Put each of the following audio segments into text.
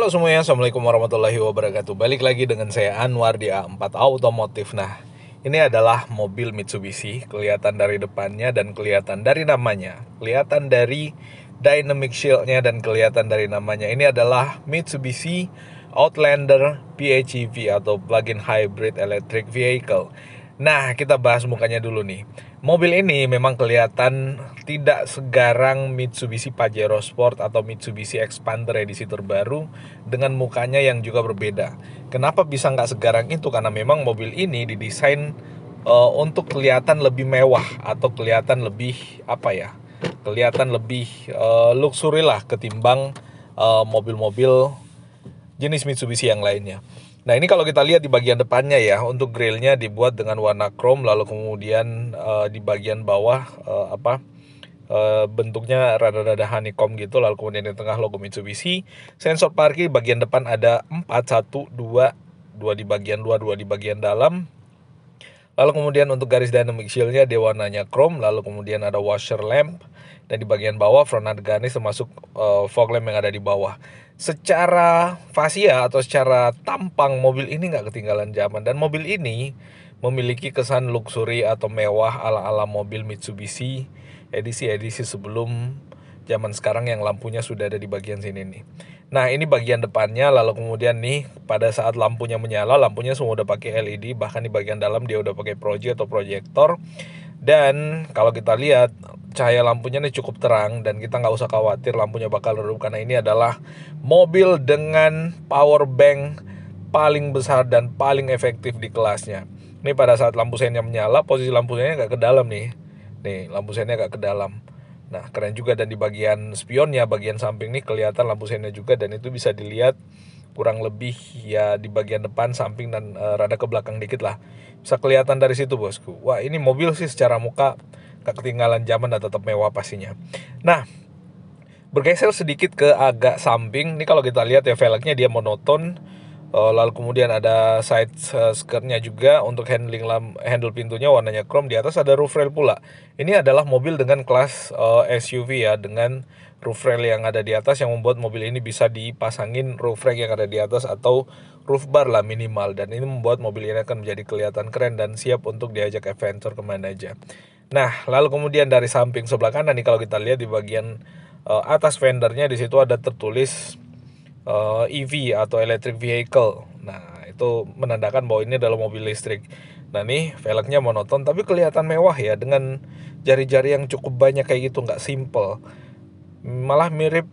Halo semuanya, Assalamualaikum warahmatullahi wabarakatuh. Balik lagi dengan saya Anwar di A4 Automotif. Nah, ini adalah mobil Mitsubishi. Kelihatan dari depannya dan kelihatan dari namanya. Kelihatan dari dynamic shield-nya dan kelihatan dari namanya. Ini adalah Mitsubishi Outlander PHEV atau Plug-in Hybrid Electric Vehicle. Nah, kita bahas mukanya dulu nih. Mobil ini memang kelihatan tidak segarang Mitsubishi Pajero Sport atau Mitsubishi Expander edisi terbaru dengan mukanya yang juga berbeda. Kenapa bisa nggak segarang itu? Karena memang mobil ini didesain untuk kelihatan lebih mewah atau kelihatan lebih kelihatan lebih luxury lah ketimbang mobil-mobil jenis Mitsubishi yang lainnya. Nah, ini kalau kita lihat di bagian depannya ya, untuk grillnya dibuat dengan warna chrome, lalu kemudian di bagian bawah bentuknya rada-rada honeycomb gitu, lalu kemudian di tengah logo Mitsubishi. Sensor parkir bagian depan ada 4, 1, 2 di bagian luar, 2 di bagian dalam. Lalu kemudian untuk garis dynamic shield-nya dia warnanya chrome, lalu kemudian ada washer lamp, dan di bagian bawah front garnish termasuk fog lamp yang ada di bawah. Secara fasia atau secara tampang mobil ini nggak ketinggalan zaman, dan mobil ini memiliki kesan luxury atau mewah ala-ala mobil Mitsubishi edisi-edisi sebelum zaman sekarang yang lampunya sudah ada di bagian sini nih. Nah, ini bagian depannya, lalu kemudian nih pada saat lampunya menyala, lampunya semua udah pakai LED, bahkan di bagian dalam dia udah pakai proji atau proyektor. Dan kalau kita lihat cahaya lampunya nih cukup terang, dan kita nggak usah khawatir lampunya bakal redup karena ini adalah mobil dengan power bank paling besar dan paling efektif di kelasnya. Ini pada saat lampu sennya menyala, posisi lampu sennya nggak ke dalam nih. Nih, lampu sennya nggak ke dalam. Nah, keren juga, dan di bagian spionnya, bagian samping nih kelihatan lampu sennya juga, dan itu bisa dilihat kurang lebih ya di bagian depan, samping, dan rada ke belakang dikit lah. Bisa kelihatan dari situ, bosku. Wah, ini mobil sih secara muka gak ketinggalan zaman dan tetap mewah pastinya. Nah, bergeser sedikit ke agak samping, ini kalau kita lihat ya velgnya dia monoton. Lalu kemudian ada side skirtnya juga. Untuk handle pintunya warnanya chrome. Di atas ada roof rail pula. Ini adalah mobil dengan kelas SUV ya, dengan roof rail yang ada di atas, yang membuat mobil ini bisa dipasangin roof rack yang ada di atas atau roof bar lah minimal. Dan ini membuat mobil ini akan menjadi kelihatan keren dan siap untuk diajak adventure kemana aja. Nah, lalu kemudian dari samping sebelah kanan nih, kalau kita lihat di bagian atas fendernya, di situ ada tertulis EV atau electric vehicle. Nah, itu menandakan bahwa ini adalah mobil listrik. Nah, nih velgnya monoton tapi kelihatan mewah ya, dengan jari-jari yang cukup banyak kayak gitu, nggak simple. Malah mirip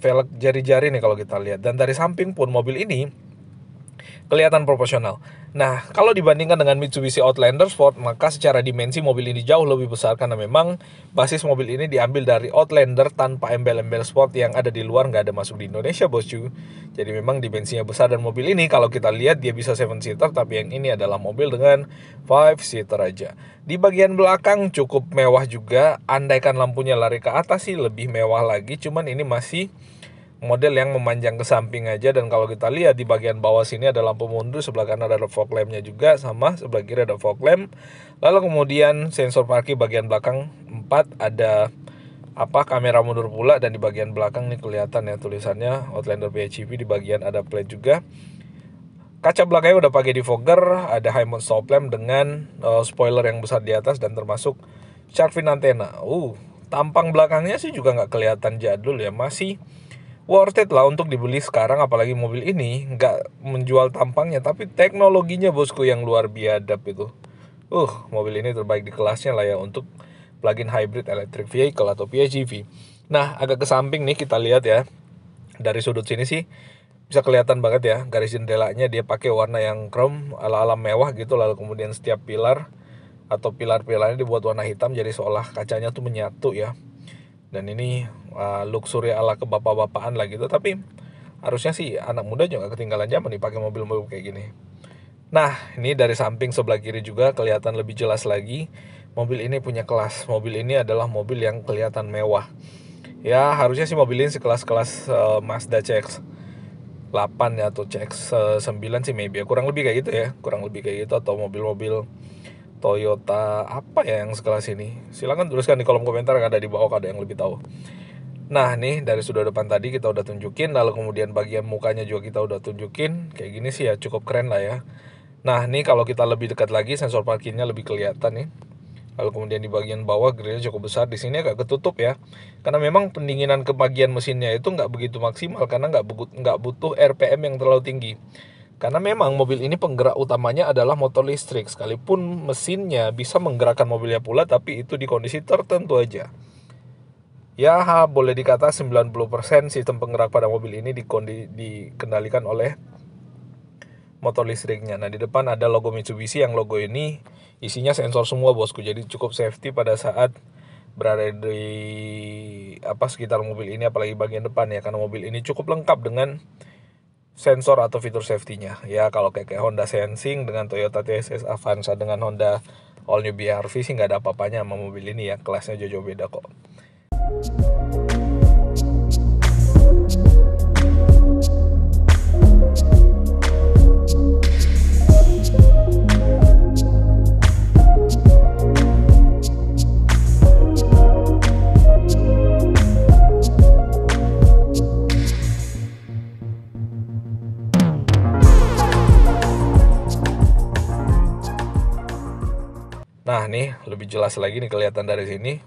velg jari-jari nih kalau kita lihat. Dan dari samping pun mobil ini kelihatan proporsional. Nah, kalau dibandingkan dengan Mitsubishi Outlander Sport, maka secara dimensi mobil ini jauh lebih besar, karena memang basis mobil ini diambil dari Outlander tanpa embel-embel sport yang ada di luar, nggak ada masuk di Indonesia, bosku. Jadi memang dimensinya besar, dan mobil ini kalau kita lihat dia bisa 7 seater, tapi yang ini adalah mobil dengan 5 seater aja. Di bagian belakang cukup mewah juga, andaikan lampunya lari ke atas sih lebih mewah lagi, cuman ini masih model yang memanjang ke samping aja. Dan kalau kita lihat di bagian bawah sini ada lampu mundur, sebelah kanan ada fog lampnya juga, sama sebelah kiri ada fog lamp. Lalu kemudian sensor parkir bagian belakang 4, ada kamera mundur pula, dan di bagian belakang nih kelihatan ya tulisannya Outlander PHEV, di bagian ada plate juga. Kaca belakangnya udah pakai defogger, ada high mount stop lamp dengan spoiler yang besar di atas, dan termasuk shark fin antena. Tampang belakangnya sih juga nggak kelihatan jadul ya, masih worth it lah untuk dibeli sekarang. Apalagi mobil ini nggak menjual tampangnya, tapi teknologinya, bosku, yang luar biadab itu. Mobil ini terbaik di kelasnya lah ya untuk plug-in hybrid electric vehicle atau PHEV. Nah, agak ke samping nih kita lihat ya. Dari sudut sini sih bisa kelihatan banget ya, garis jendelanya dia pakai warna yang chrome ala-ala mewah gitu. Lalu kemudian setiap pilar atau pilar-pilarnya dibuat warna hitam, jadi seolah kacanya tuh menyatu ya. Dan ini luxury ala kebapak-bapakan lah gitu. Tapi harusnya sih anak muda juga ketinggalan zaman nih pakai mobil-mobil kayak gini. Nah, ini dari samping sebelah kiri juga kelihatan lebih jelas lagi. Mobil ini punya kelas. Mobil ini adalah mobil yang kelihatan mewah. Ya, harusnya sih mobil ini sekelas-kelas Mazda CX-8 ya, atau CX-9 sih maybe ya. Kurang lebih kayak gitu ya. Kurang lebih kayak gitu, atau mobil-mobil Toyota apa ya yang sekelas ini. Silahkan tuliskan di kolom komentar yang ada di bawah, ada yang lebih tahu. Nah nih dari sudut depan tadi kita udah tunjukin, lalu kemudian bagian mukanya juga kita udah tunjukin. Kayak gini sih ya cukup keren lah ya. Nah nih kalau kita lebih dekat lagi sensor parkirnya lebih kelihatan nih. Lalu kemudian di bagian bawah grillnya cukup besar, di sini agak ketutup ya. Karena memang pendinginan ke bagian mesinnya itu nggak begitu maksimal karena nggak butuh RPM yang terlalu tinggi. Karena memang mobil ini penggerak utamanya adalah motor listrik, sekalipun mesinnya bisa menggerakkan mobilnya pula, tapi itu di kondisi tertentu aja. Ya, boleh dikata 90% sistem penggerak pada mobil ini dikendalikan oleh motor listriknya. Nah, di depan ada logo Mitsubishi, yang logo ini isinya sensor semua bosku, jadi cukup safety pada saat berada di sekitar mobil ini, apalagi bagian depan ya, karena mobil ini cukup lengkap dengan sensor atau fitur safety-nya. Ya kalau kayak Honda Sensing dengan Toyota TSS Avanza dengan Honda All New BR-V sih nggak ada apa-apanya sama mobil ini ya, kelasnya jauh beda kok. Nah nih lebih jelas lagi nih kelihatan dari sini.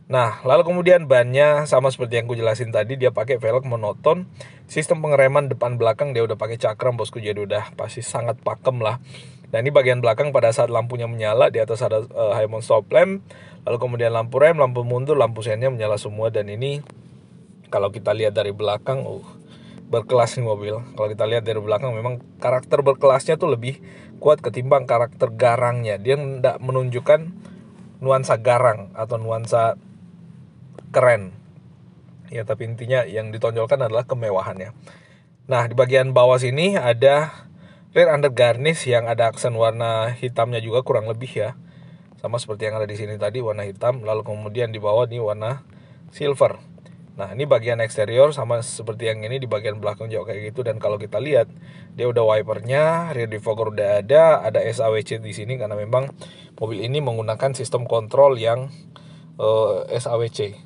Nah lalu kemudian bannya sama seperti yang ku jelasin tadi, dia pakai velg monoton. Sistem pengereman depan belakang dia udah pakai cakram bosku, jadi udah pasti sangat pakem lah. Nah ini bagian belakang pada saat lampunya menyala, di atas ada high mount stop lamp. Lalu kemudian lampu rem, lampu mundur, lampu sennya menyala semua. Dan ini kalau kita lihat dari belakang, berkelas nih mobil. Kalau kita lihat dari belakang memang karakter berkelasnya tuh lebih kuat ketimbang karakter garangnya. Dia tidak menunjukkan nuansa garang atau nuansa keren. Ya tapi intinya yang ditonjolkan adalah kemewahannya. Nah di bagian bawah sini ada rear under garnish yang ada aksen warna hitamnya juga kurang lebih ya. Sama seperti yang ada di sini tadi warna hitam. Lalu kemudian di bawah ini warna silver. Nah ini bagian eksterior sama seperti yang ini, di bagian belakang juga kayak gitu. Dan kalau kita lihat dia udah wipernya, rear defogger udah ada SAWC di sini karena memang mobil ini menggunakan sistem kontrol yang SAWC.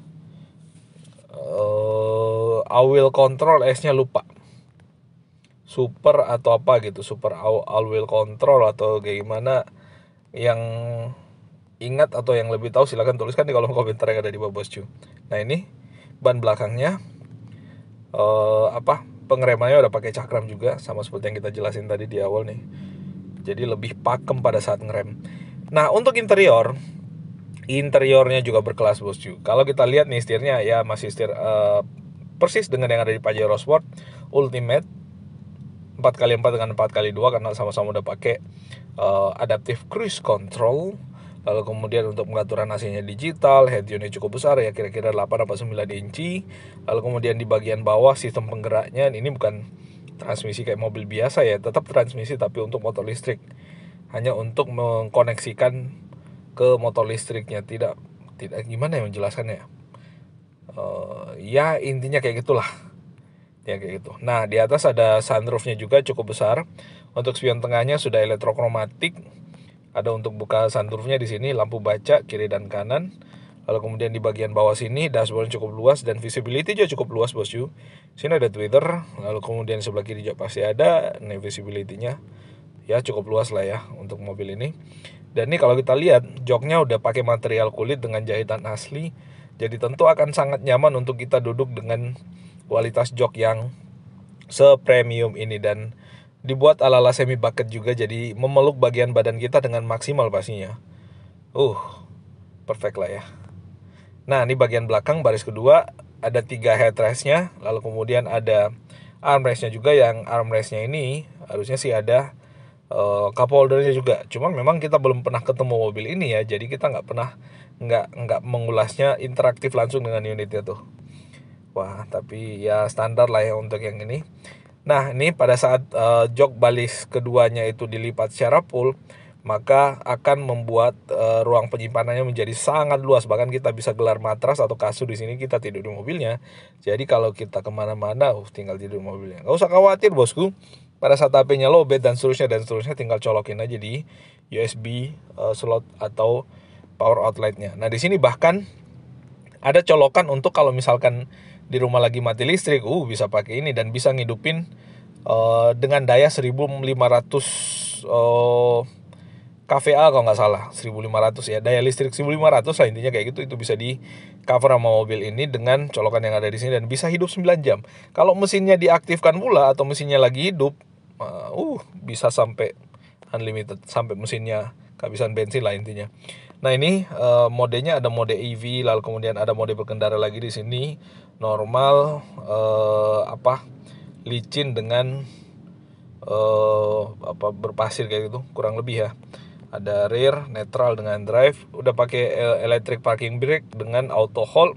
All-wheel control, S-nya lupa. Super atau apa gitu, super all-wheel control atau kayak gimana. Yang ingat atau yang lebih tahu silahkan tuliskan di kolom komentar yang ada di bawah bosku. Nah ini ban belakangnya pengeremannya udah pakai cakram juga, sama seperti yang kita jelasin tadi di awal nih. Jadi lebih pakem pada saat ngerem. Nah untuk interiornya juga berkelas bosku. Kalau kita lihat nih setirnya ya masih setir persis dengan yang ada di Pajero Sport Ultimate 4x4 dengan 4x2 karena sama-sama udah pakai adaptive cruise control. Lalu kemudian untuk pengaturan AC-nya digital, head unit cukup besar ya, kira-kira 8-9 inci. Lalu kemudian di bagian bawah sistem penggeraknya ini bukan transmisi kayak mobil biasa ya, tetap transmisi tapi untuk motor listrik. Hanya untuk mengkoneksikan ke motor listriknya, tidak gimana ya menjelaskannya. Ya intinya kayak gitulah. Ya kayak gitu. Nah, di atas ada sunroofnya juga cukup besar. Untuk spion tengahnya sudah elektrokromatik. Ada untuk buka sunroofnya di sini, lampu baca kiri dan kanan. Lalu kemudian di bagian bawah sini dashboard cukup luas dan visibility juga cukup luas bosku. Sini ada Twitter, lalu kemudian sebelah kiri juga pasti ada. Nih visibility-nya ya cukup luas lah ya untuk mobil ini. Dan ini kalau kita lihat joknya udah pakai material kulit dengan jahitan asli. Jadi tentu akan sangat nyaman untuk kita duduk dengan kualitas jok yang sepremium ini, dan dibuat ala-ala semi bucket juga, jadi memeluk bagian badan kita dengan maksimal pastinya. Perfect lah ya. Nah ini bagian belakang baris kedua ada 3 headrestnya, lalu kemudian ada armrestnya juga, yang armrestnya ini harusnya sih ada cup holdernya juga. Cuman memang kita belum pernah ketemu mobil ini ya, jadi kita nggak mengulasnya interaktif langsung dengan unitnya tuh. Wah tapi ya standar lah ya untuk yang ini. Nah ini pada saat jok balis keduanya itu dilipat secara full, maka akan membuat ruang penyimpanannya menjadi sangat luas. Bahkan kita bisa gelar matras atau kasur di sini, kita tidur di mobilnya. Jadi kalau kita kemana-mana tinggal tidur di mobilnya, nggak usah khawatir bosku. Pada saat HP-nya lowbat dan seterusnya tinggal colokin aja di USB slot atau power outletnya. Nah di sini bahkan Ada colokan untuk kalau misalkan di rumah lagi mati listrik, bisa pakai ini dan bisa ngidupin dengan daya 1500 kVA kalau nggak salah, 1500 ya, daya listrik 1500 lah intinya kayak gitu. Itu bisa di cover sama mobil ini dengan colokan yang ada di sini dan bisa hidup 9 jam. Kalau mesinnya diaktifkan pula atau mesinnya lagi hidup, bisa sampai unlimited, sampai mesinnya kehabisan bensin lah intinya. Nah ini modenya ada mode EV, lalu kemudian ada mode berkendara lagi di sini, normal, licin dengan berpasir kayak gitu kurang lebih ya. Ada rear, netral dengan drive, udah pakai electric parking brake dengan auto hold.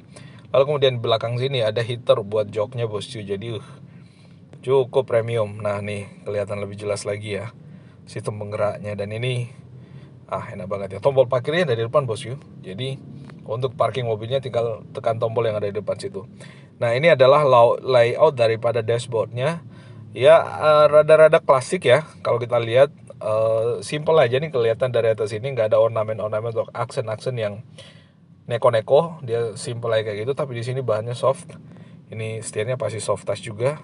Lalu kemudian belakang sini ada heater buat joknya bosku, jadi cukup premium. Nah nih kelihatan lebih jelas lagi ya sistem penggeraknya, dan ini enak banget ya, tombol parkirnya dari depan bosku. Jadi untuk parking mobilnya tinggal tekan tombol yang ada di depan situ. Nah ini adalah layout daripada dashboardnya ya, rada-rada klasik ya kalau kita lihat. Simple aja nih kelihatan dari atas ini, nggak ada ornamen-ornamen atau aksen-aksen yang neko-neko, dia simple aja kayak gitu. Tapi di sini bahannya soft, ini setirnya pasti soft touch juga.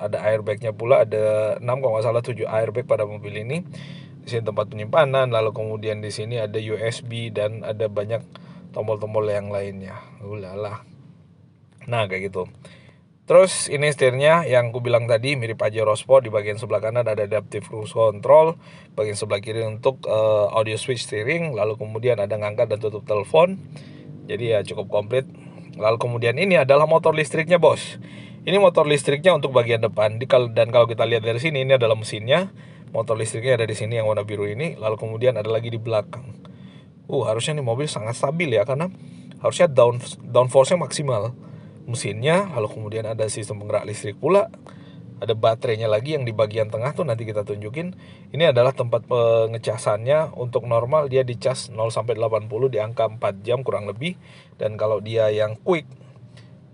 Ada airbagnya pula, ada 6 kalau nggak salah 7 airbag pada mobil ini. Di sini tempat penyimpanan, lalu kemudian di sini ada USB dan ada banyak tombol-tombol yang lainnya. Ulala. Nah kayak gitu. Terus ini setirnya yang aku bilang tadi mirip Pajero Sport. Di bagian sebelah kanan ada adaptive cruise control, bagian sebelah kiri untuk audio switch steering, lalu kemudian ada ngangkat dan tutup telepon. Jadi ya cukup komplit. Lalu kemudian ini adalah motor listriknya bos. Ini motor listriknya untuk bagian depan. Dan kalau kita lihat dari sini, ini adalah mesinnya. Motor listriknya ada di sini yang warna biru ini. Lalu kemudian ada lagi di belakang. Harusnya nih mobil sangat stabil ya, karena harusnya downforce-nya maksimal. Mesinnya, lalu kemudian ada sistem penggerak listrik pula, ada baterainya lagi yang di bagian tengah tuh nanti kita tunjukin. Ini adalah tempat pengecasannya. Untuk normal dia dicas 0 sampai 80 di angka 4 jam kurang lebih, dan kalau dia yang quick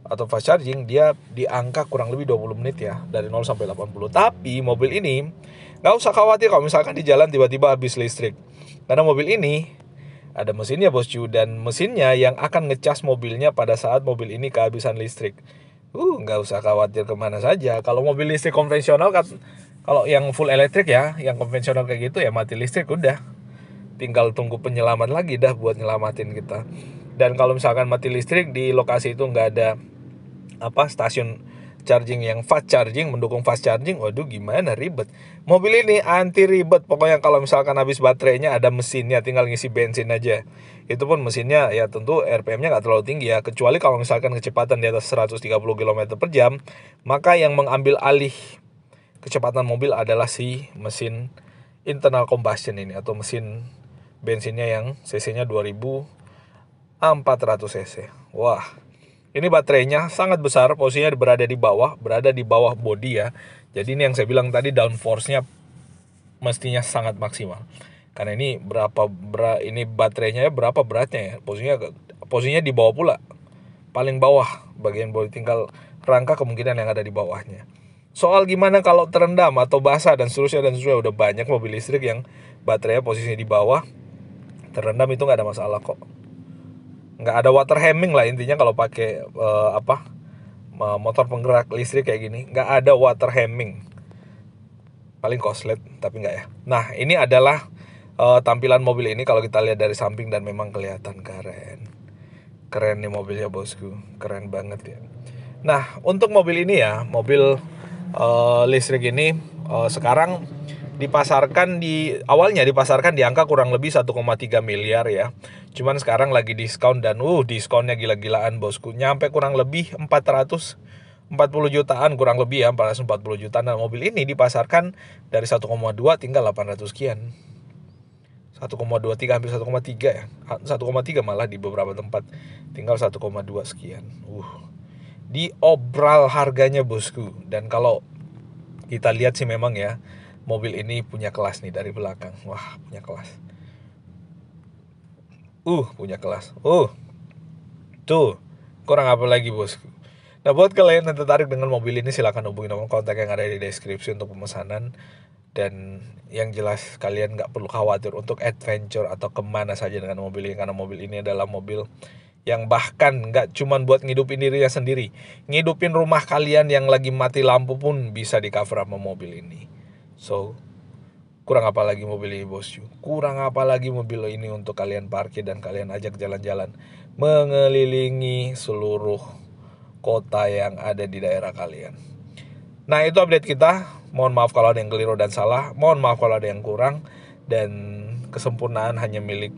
atau fast charging dia di angka kurang lebih 20 menit ya, dari 0 sampai 80. Tapi mobil ini nggak usah khawatir kalau misalkan di jalan tiba-tiba habis listrik, karena mobil ini ada mesinnya bosku, dan mesinnya yang akan ngecas mobilnya pada saat mobil ini kehabisan listrik. Nggak usah khawatir kemana saja. Kalau mobil listrik konvensional kan, kalau yang full elektrik ya, yang konvensional kayak gitu ya mati listrik udah, tinggal tunggu penyelamat lagi dah buat nyelamatin kita. Dan kalau misalkan mati listrik di lokasi itu nggak ada stasiun charging yang fast charging, mendukung fast charging, waduh gimana, ribet. Mobil ini anti ribet, pokoknya kalau misalkan habis baterainya ada mesinnya, tinggal ngisi bensin aja. Itu pun mesinnya ya tentu RPM-nya nggak terlalu tinggi ya, kecuali kalau misalkan kecepatan di atas 130 km per jam, maka yang mengambil alih kecepatan mobil adalah si mesin internal combustion ini, atau mesin bensinnya yang cc-nya 2400 cc. Wah, ini baterainya sangat besar, posisinya berada di bawah bodi ya. Jadi ini yang saya bilang tadi, downforce-nya mestinya sangat maksimal. Karena ini ini baterainya berapa beratnya ya? Posisinya di bawah pula. Paling bawah bagian bodi, tinggal rangka kemungkinan yang ada di bawahnya. Soal gimana kalau terendam atau basah dan seterusnya udah banyak mobil listrik yang baterainya posisinya di bawah. Terendam itu nggak ada masalah kok. Nggak ada water hemming lah intinya kalau pakai motor penggerak listrik kayak gini, nggak ada water hemming. Paling koslet tapi nggak ya. Nah ini adalah tampilan mobil ini kalau kita lihat dari samping, dan memang kelihatan keren nih mobilnya bosku, keren banget ya. Nah untuk mobil ini ya, mobil listrik ini sekarang awalnya dipasarkan di angka kurang lebih 1,3 miliar ya. Cuman sekarang lagi diskon, dan diskonnya gila-gilaan bosku. Nyampe kurang lebih 440 jutaan kurang lebih ya, 440 jutaan. Nah, mobil ini dipasarkan dari 1,2 tinggal 800 sekian. 1,23 hampir 1,3 ya. 1,3 malah di beberapa tempat. Tinggal 1,2 sekian. Diobral harganya bosku. Dan kalau kita lihat sih memang ya, mobil ini punya kelas nih dari belakang. Wah, punya kelas. Punya kelas. Tuh, kurang apa lagi bosku. Nah, buat kalian yang tertarik dengan mobil ini, silakan hubungi nomor kontak yang ada di deskripsi untuk pemesanan. Dan yang jelas kalian nggak perlu khawatir untuk adventure atau kemana saja dengan mobil ini, karena mobil ini adalah mobil yang bahkan nggak cuman buat ngidupin dirinya sendiri, ngidupin rumah kalian yang lagi mati lampu pun bisa di cover sama mobil ini. So, kurang apa lagi mobil ini bosku? Kurang apa lagi mobil ini untuk kalian parkir dan kalian ajak jalan-jalan mengelilingi seluruh kota yang ada di daerah kalian. Nah, itu update kita. Mohon maaf kalau ada yang keliru dan salah. Mohon maaf kalau ada yang kurang. Dan kesempurnaan hanya milik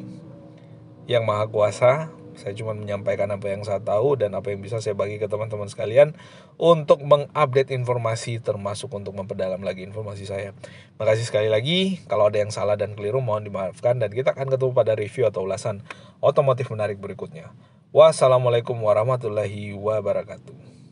Yang Maha Kuasa. Saya cuma menyampaikan apa yang saya tahu dan apa yang bisa saya bagi ke teman-teman sekalian untuk mengupdate informasi, termasuk untuk memperdalam lagi informasi saya. Makasih sekali lagi. Kalau ada yang salah dan keliru mohon dimaafkan, dan kita akan ketemu pada review atau ulasan otomotif menarik berikutnya. Wassalamualaikum warahmatullahi wabarakatuh.